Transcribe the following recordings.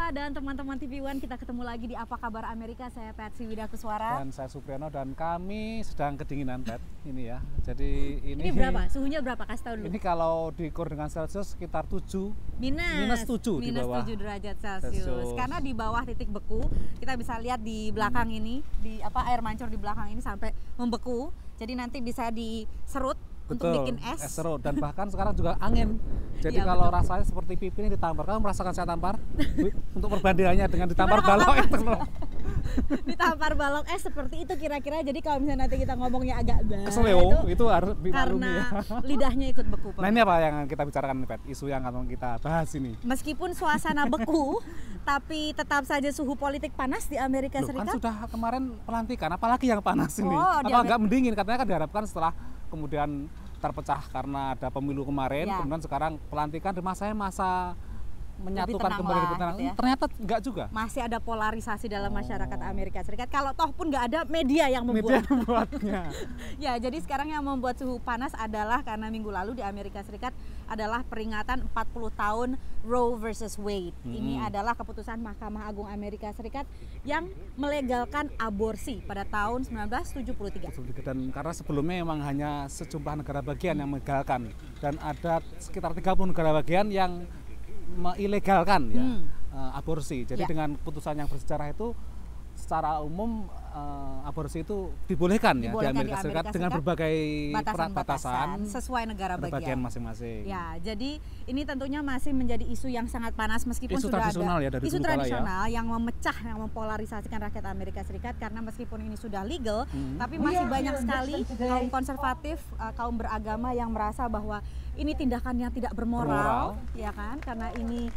Jumpa dan teman-teman TV One, kita ketemu lagi di Apa Kabar Amerika. Saya Patsy Widakuswara. Dan saya Supriyono, dan kami sedang kedinginan, Pat. Ini ya. Jadi ini berapa? Suhunya berapa? Kasih tahu dulu. Ini kalau diukur dengan Celcius sekitar 7 minus 7 di bawah. 7 derajat Celcius. Karena di bawah titik beku, kita bisa lihat di belakang ini, di air mancur di belakang ini sampai membeku. Jadi nanti bisa diserut. Betul, untuk bikin es serut, dan bahkan sekarang juga angin. Jadi ya, kalau betul. rasanya seperti pipi ini ditampar. Kamu merasakan saya tampar? Untuk perbandingannya dengan ditampar balok itu. Ditampar balok es seperti itu kira-kira. Jadi kalau misalnya nanti kita ngomongnya agak keseleo, itu harus karena ya. lidahnya ikut beku. Nah, ini apa yang kita bicarakan nih, Pat? Isu yang akan kita bahas ini. Meskipun suasana beku, tapi tetap saja suhu politik panas di Amerika Serikat. Kan sudah kemarin pelantikan, apalagi yang panas ini? Apa agak mendingin? Katanya kan diharapkan setelah kemudian terpecah karena ada pemilu kemarin, ya. Kemudian sekarang pelantikan, dan masa menyatukan kembali lebih tenang. Gitu ya. Ternyata enggak juga. Masih ada polarisasi dalam masyarakat Amerika Serikat. Kalau toh pun nggak ada media yang membuatnya. Ya, jadi sekarang yang membuat suhu panas adalah karena minggu lalu di Amerika Serikat adalah peringatan 40 tahun Roe versus Wade. Ini adalah keputusan Mahkamah Agung Amerika Serikat yang melegalkan aborsi pada tahun 1973. Dan karena sebelumnya memang hanya sejumlah negara bagian yang melegalkan, dan ada sekitar 30 negara bagian yang ilegalkan ya aborsi. Jadi dengan keputusan yang bersejarah itu secara umum aborsi itu dibolehkan ya di Amerika Serikat dengan berbagai batasan sesuai negara bagian masing-masing. Ya, jadi ini tentunya masih menjadi isu yang sangat panas meskipun isu sudah tradisional ada ya, dari isu tradisional ya. Yang memecah, yang mempolarisasikan rakyat Amerika Serikat, karena meskipun ini sudah legal, tapi masih banyak sekali kaum konservatif, kaum beragama yang merasa bahwa ini tindakan yang tidak bermoral, ya kan? Karena ini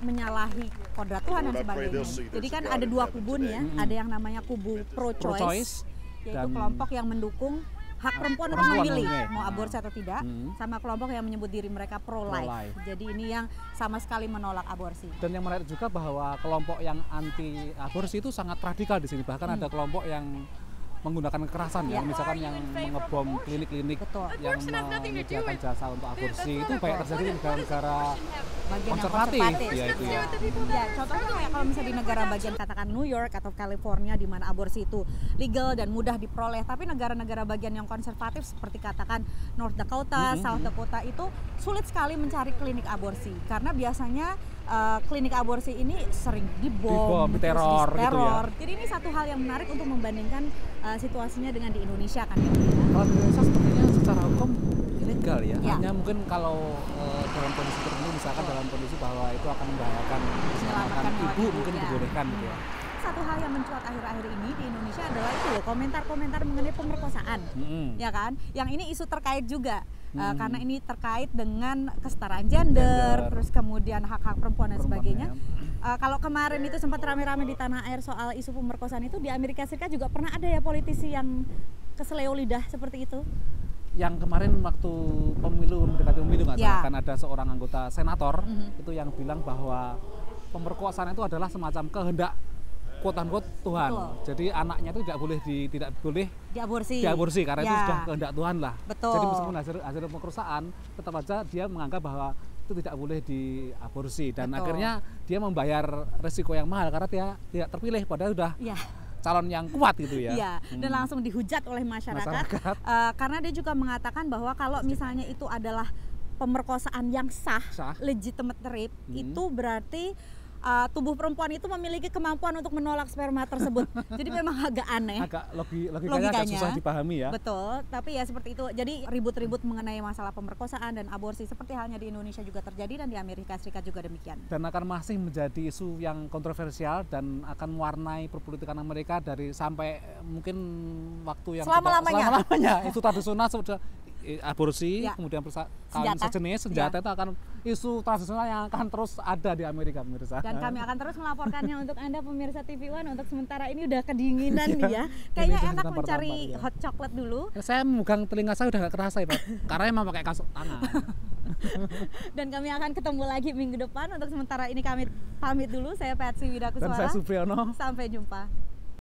menyalahi kodrat Tuhan dan sebagainya. Jadi kan ada dua kubu nih ya, ada yang namanya kubu pro-choice, yaitu kelompok yang mendukung hak perempuan untuk memilih mau aborsi atau tidak, sama kelompok yang menyebut diri mereka pro-life. Jadi ini yang sama sekali menolak aborsi. Dan yang menarik juga bahwa kelompok yang anti aborsi itu sangat radikal di sini. Bahkan ada kelompok yang menggunakan kekerasan ya, misalkan yang mengebom klinik-klinik yang menyediakan jasa untuk aborsi. Itu banyak terjadi di negara-negara konservatif ya itu ya. Ya, contohnya kayak kalau misalnya di negara bagian katakan New York atau California di mana aborsi itu legal dan mudah diperoleh, tapi negara-negara bagian yang konservatif seperti katakan North Dakota, South Dakota itu sulit sekali mencari klinik aborsi karena biasanya klinik aborsi ini sering dibom, teror gitu ya. Jadi ini satu hal yang menarik untuk membandingkan situasinya dengan di Indonesia kan ya. Kalau di Indonesia sepertinya secara hukum ilegal ya. Hanya mungkin kalau dalam kondisi tertentu, misalkan dalam kondisi bahwa itu akan membahayakan keselamatan ibu mungkin dibolehkan gitu ya. Satu hal yang mencuat akhir-akhir ini di Indonesia adalah itu loh, komentar-komentar mengenai pemerkosaan, ya kan? Yang ini isu terkait juga. Karena ini terkait dengan kesetaraan gender, terus kemudian hak-hak perempuan dan sebagainya. Kalau kemarin itu sempat rame-rame di tanah air soal isu pemerkosaan itu, di Amerika Serikat juga pernah ada ya politisi yang keseleo lidah seperti itu. Yang kemarin waktu mendekati pemilu nggak salah, kan ada seorang anggota senator itu yang bilang bahwa pemerkosaan itu adalah semacam kehendak quote-unquote Tuhan. Betul. Jadi anaknya itu tidak boleh diaborsi karena itu sudah kehendak Tuhan lah. Betul. Jadi meskipun hasil pemerkosaan, tetap saja dia menganggap bahwa itu tidak boleh diaborsi, dan akhirnya dia membayar resiko yang mahal karena dia tidak terpilih padahal sudah calon yang kuat gitu ya. Iya, dan langsung dihujat oleh masyarakat. Karena dia juga mengatakan bahwa kalau misalnya itu adalah pemerkosaan yang sah. Legitimate rape, itu berarti tubuh perempuan itu memiliki kemampuan untuk menolak sperma tersebut. Jadi memang agak aneh. Agak logikanya agak susah dipahami ya. Betul, tapi ya seperti itu. Jadi ribut-ribut mengenai masalah pemerkosaan dan aborsi seperti halnya di Indonesia juga terjadi, dan di Amerika Serikat juga demikian. Dan akan masih menjadi isu yang kontroversial dan akan mewarnai perpolitikan Amerika dari sampai mungkin waktu yang selama-lamanya. Isu tradisional sudah aborsi, kemudian kawin sejenis, senjata itu akan isu tradisional yang akan terus ada di Amerika, pemirsa. Dan kami akan terus melaporkannya untuk Anda pemirsa TV One. Untuk sementara ini udah kedinginan nih ya. Kayaknya enak mencari hot chocolate dulu. Saya memegang telinga saya udah gak kerasa ya, Pak. Karena emang pakai kasut tangan. Dan kami akan ketemu lagi minggu depan. Untuk sementara ini kami pamit dulu. Saya Patsy Widakuswara. Dan saya Supriyono. Sampai jumpa.